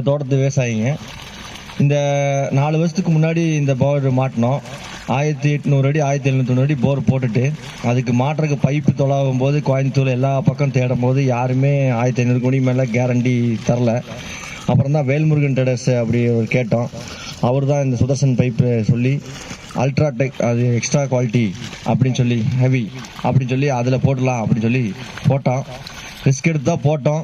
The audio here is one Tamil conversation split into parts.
தோட்டத்து விவசாயிங்க. இந்த 4 வருஷத்துக்கு முன்னாடி இந்த போர் மாட்டினோம். 1800 அடி 1790 அடி போர் போட்டுட்டு அதுக்கு மாட்டுறக்கு பைப்பு தொலாவும் போது கோயம்புத்தூர் எல்லா பக்கம் தேடும் போது யாருமே 1500 கோடி மேலே கேரண்டி தரல. அப்புறம் தான் வேல்முருகன் ட்ரேடர்ஸ் அப்படி கேட்டோம். அவர் தான் இந்த சுதர்சன் பைப்பு சொல்லி அல்ட்ராடெக் அது எக்ஸ்ட்ரா குவாலிட்டி அப்படின்னு சொல்லி ஹெவி அப்படின்னு சொல்லி அதில் போடலாம் அப்படின்னு சொல்லி போட்டோம். ரிஸ்க் எடுத்து தான் போட்டோம்.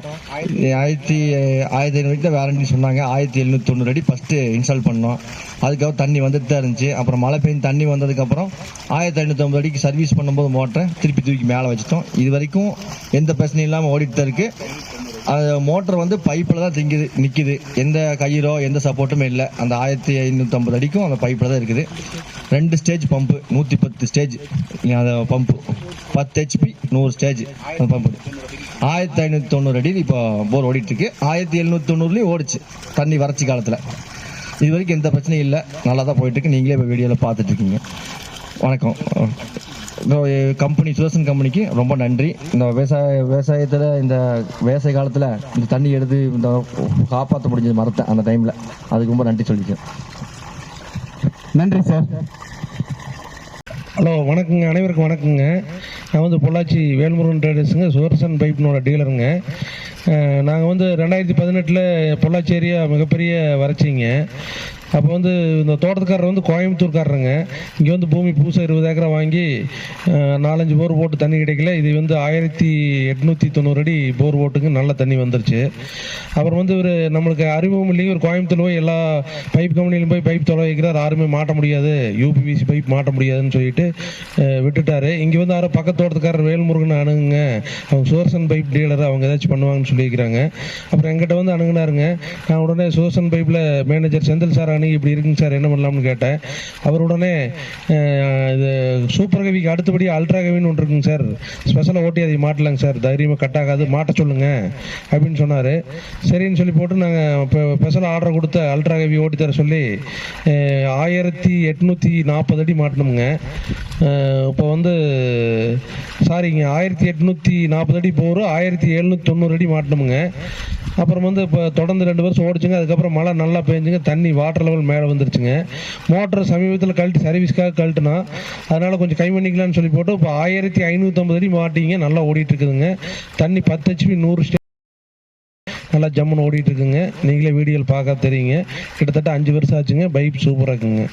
1500 தான் வேரண்டி சொன்னாங்க. 1790 அடி ஃபஸ்ட்டு இன்ஸ்டால் பண்ணோம். அதுக்கப்புறம் தண்ணி வந்துட்டு தான் இருந்துச்சு. அப்புறம் மழை பெய்ஞ்சு தண்ணி வந்ததுக்கப்புறம் 1550 அடிக்கு சர்வீஸ் பண்ணும்போது மோட்டரை திருப்பி தூக்கி மேலே வச்சுட்டோம். இது வரைக்கும் எந்த பிரச்சனையும் இல்லாமல் ஓடிட்டு தான் இருக்குது. அது மோட்டர் வந்து பைப்பில் தான் நிற்கிது. எந்த கயிறோ எந்த சப்போர்ட்டுமே இல்லை. அந்த 1550 அடிக்கும் அந்த பைப்பில் தான் இருக்குது. 2 ஸ்டேஜ் பம்பு, 110 ஸ்டேஜ் அந்த பம்பு, 10 HP 100 ஸ்டேஜ் அந்த பம்பு. 1590 அடி இப்போ போர் ஓடிட்டு இருக்கு. 1790 ஓடிச்சு தண்ணி வறட்சி காலத்தில். இது வரைக்கும் எந்த பிரச்சனையும் இல்லை, நல்லா தான் போயிட்டு இருக்கு. நீங்களே இப்போ வீடியோவில் பார்த்துட்டு இருக்கீங்க. வணக்கம். கம்பெனி சுதர்சன் கம்பெனிக்கு ரொம்ப நன்றி. இந்த விவசாயத்தில் இந்த விவசாய காலத்தில் இந்த தண்ணி எடுத்து இந்த காப்பாற்ற முடிஞ்சது மரத்தை அந்த டைமில். அதுக்கு ரொம்ப நன்றி சொல்லிக்கிறேன். நன்றி சார். ஹலோ, வணக்கங்க. அனைவருக்கும் வணக்கங்க. நான் வந்து பொள்ளாச்சி வேல்முருகன் ட்ரேடர்ஸுங்க, சுதர்சன் பைப்னோட டீலருங்க. நாங்கள் வந்து 2018 பொள்ளாச்சி ஏரியா மிகப்பெரிய வறட்சிங்க. அப்போ வந்து இந்த தோட்டத்துக்காரர் வந்து கோயம்புத்தூர்காரருங்க. இங்கே வந்து பூமி புதுசாக 20 ஏக்கரா வாங்கி 4-5 போர் போட்டு தண்ணி கிடைக்கல. இது வந்து 1890 அடி போர் போட்டுங்க, நல்ல தண்ணி வந்துருச்சு. அப்புறம் வந்து இவர் நம்மளுக்கு அறிமுகம் இல்லைங்க. ஒரு கோயம்புத்தூர் போய் எல்லா பைப் கம்பெனிலையும் போய் பைப் தொலை வைக்கிறார். யாருமே மாட்ட முடியாது, யூபிவிசி பைப் மாட்ட முடியாதுன்னு சொல்லிட்டு விட்டுட்டாரு. இங்கே வந்து யாரும் பக்கத்து தோட்டத்துக்காரர் வேல்முருகன் அணுகுங்க, அவங்க சுதர்சன் பைப் டீலர், அவங்க ஏதாச்சும் பண்ணுவாங்கன்னு சொல்லியிருக்கிறாங்க. அப்புறம் எங்கிட்ட வந்து அணுகுனாருங்க. நான் உடனே சுதர்சன் பைப்பில் மேனேஜர் செந்தில் சார் அணுகி இப்படி இருக்குங்க சார், என்ன பண்ணலாம்னு கேட்டேன். அவர் உடனே இது சூப்பர் ஹெவிக்கு அடுத்தபடி அல்ட்ரா ஹெவின்னு ஒன்று இருக்குங்க சார், ஸ்பெஷலாக ஓட்டி அதை மாட்டலாங்க சார், தைரியமாக கட் ஆகாது, மாட்ட சொல்லுங்க அப்படின்னு சொன்னார். சரின்னு சொல்லி போட்டு நாங்கள் இப்போ ஸ்பெஷலாக ஆர்டர் கொடுத்து அல்ட்ரா ஹெவி ஓட்டி தர சொல்லி 1840 அடி மாட்டணுங்க. இப்போ வந்து சாரிங்க 1840 அடி போர் 1790 அடி மாட்டணுங்க. அப்புறம் வந்து இப்போ தொடர்ந்து 2 வருஷம் ஓடிச்சுங்க. அதுக்கப்புறம் மழை நல்லா பெஞ்சுங்க, தண்ணி வாட்டர் லெவல் மேலே வந்துருச்சுங்க. மோட்டர் சமீபத்தில் கழட்டி சர்வீஸ்க்காக கழட்டுனா, அதனால கொஞ்சம் கை பண்ணிக்கலாம்னு சொல்லி போட்டு இப்போ 1550 அடி மாட்டிங்க, நல்லா ஓடிட்டு இருக்குதுங்க. தண்ணி 10 HP 100 ஸ்டேஜ் நல்லா ஜம்முன்னு ஓடிட்டு இருக்குங்க. நீங்களே வீடியோவில் பார்க்க தெரியுங்க. கிட்டத்தட்ட 5 வருஷம் ஆச்சுங்க. பைப் சூப்பராக இருக்குங்க.